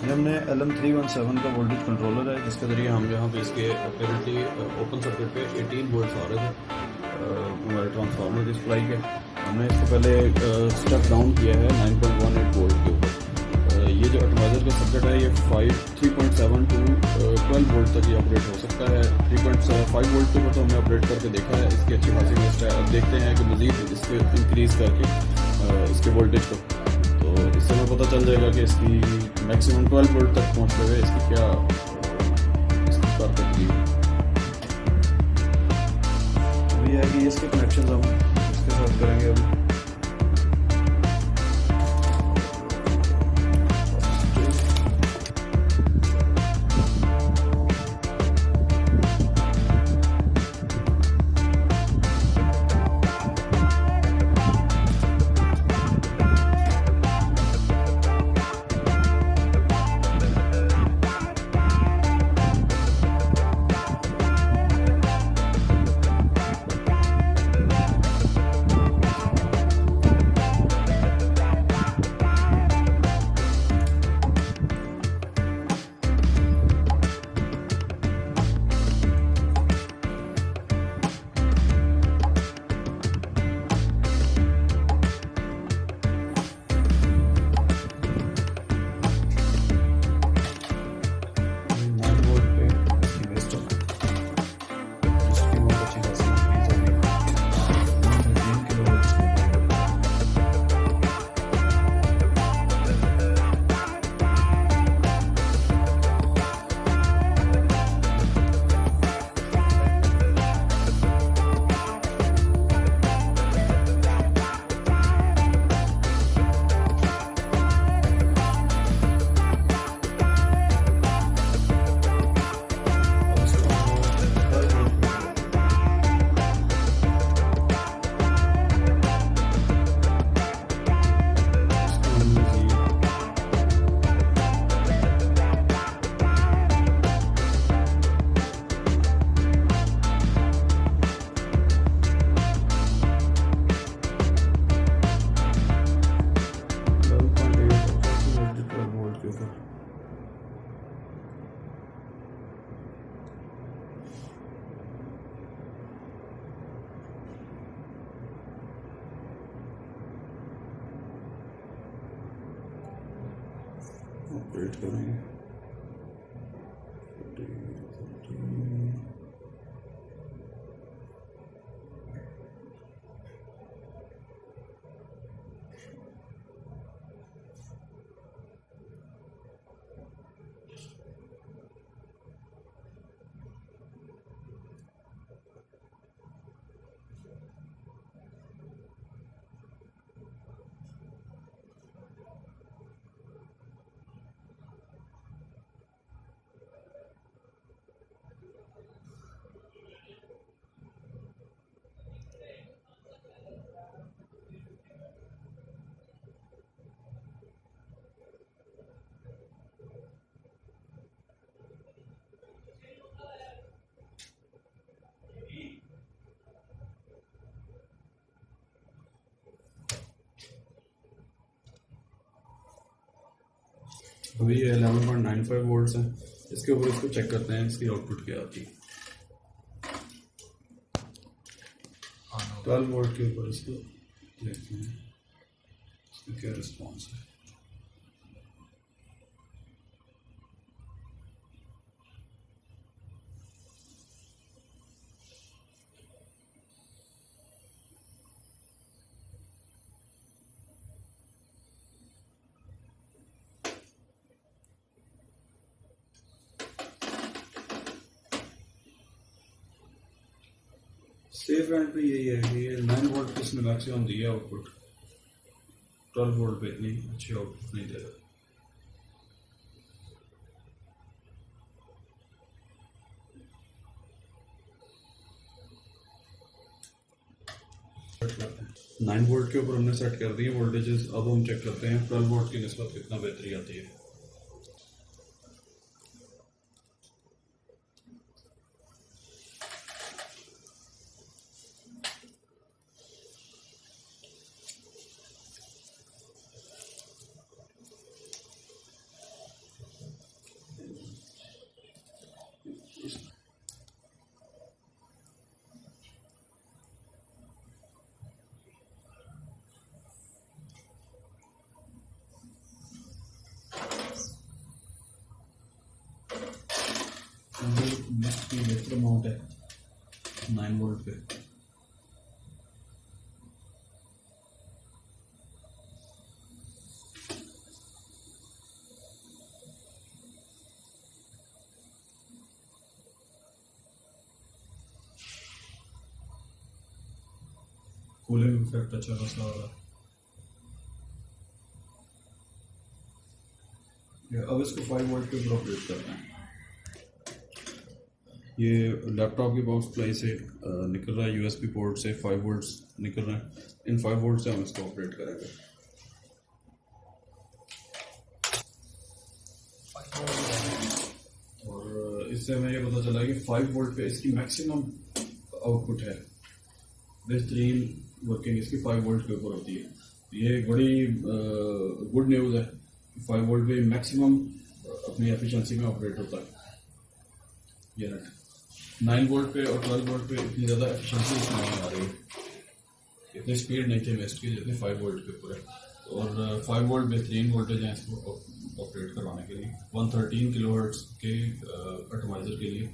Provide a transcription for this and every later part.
ये हमने LM317 का वोल्टेज कंट्रोलर है, जिसके ज़रिए हम यहाँ पे इसके अपेरेंटली ओपन सर्किट पे 18 वोल्ट्स आ रहे थे हमारे ट्रांसफार्मर की सप्लाई के। हमने इसको पहले स्टेप डाउन किया है 9.18 वोल्ट के ऊपर। ये जो एटमाइजर का सर्किट है ये 3.7 टू 12 वोल्ट तक ये ऑपरेट हो सकता है। 3.5 वोल्ट के ऊपर तो हमने ऑपरेट करके देखा है, इसकी अच्छी खासी लिस्ट है। अब देखते हैं कि मज़ीद इसके इंक्रीज़ करके इसके वोल्टेज को, तो इससे हमें पता चल जाएगा कि इसकी मैक्सिमम 12 वोल्ट तक पहुँचते हुए इसकी क्या इसकी कारकर्दगी है। अभी है कि इसके कनेक्शन हम इसके साथ करेंगे अभी। ऑपरेट करेंगे। अभी ये 11.95 वोल्ट्स हैं। इसके ऊपर इसको चेक करते हैं इसकी आउटपुट क्या आती है। 12 वोल्ट के ऊपर इसको देखते हैं इसका क्या रिस्पॉन्स है। सेफ एंड पे यही है कि ये 9 वोल्ट पे इसने मैक्सिमम दिया आउटपुट, 12 वोल्ट पे इतनी अच्छी आउटपुट नहीं दे रहा। सेट करते हैं 9 वोल्ट के ऊपर हमने सेट कर दिए वोल्टेजेस। अब हम चेक करते हैं 12 वोल्ट की निस्बत कितना बेहतरी आती है। नेक्स्ट की बेहतर अमाउंट है 9 वोल्ट पे। कूलिंग इफेक्ट अच्छा खासा हो रहा है। अब इसको 5 वोल्ट पे ऑपरेट करना है। ये लैपटॉप की पावर सप्लाई से निकल रहा है, यूएसबी पोर्ट से 5 वोल्ट्स निकल रहे हैं। इन 5 वोल्ट से हम इसको ऑपरेट करेंगे। और इससे हमें ये पता चला कि 5 वोल्ट पे इसकी मैक्सिमम आउटपुट है। बेहतरीन वर्किंग इसकी 5 वोल्ट के ऊपर होती है। ये बड़ी गुड न्यूज़ है। 5 वोल्ट पे मैक्सिमम अपनी एफिशिएंसी में ऑपरेट होता है। ये 9 वोल्ट पे और 12 वोल्ट पे इतनी ज़्यादा एफिशिएंसी इसमें नहीं आ रही, इतनी स्पीड नहीं थी वेस्ट की जितनी 5 वोल्ट के ऊपर है। और 5 वोल्ट बेहतरीन वोल्टेज है इसको ऑपरेट करवाने के लिए 113 किलोहर्ट्ज़ के एटोमाइजर के लिए।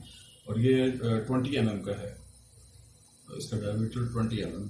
और ये 20 mm का है, इसका डायमीटर 20 mm।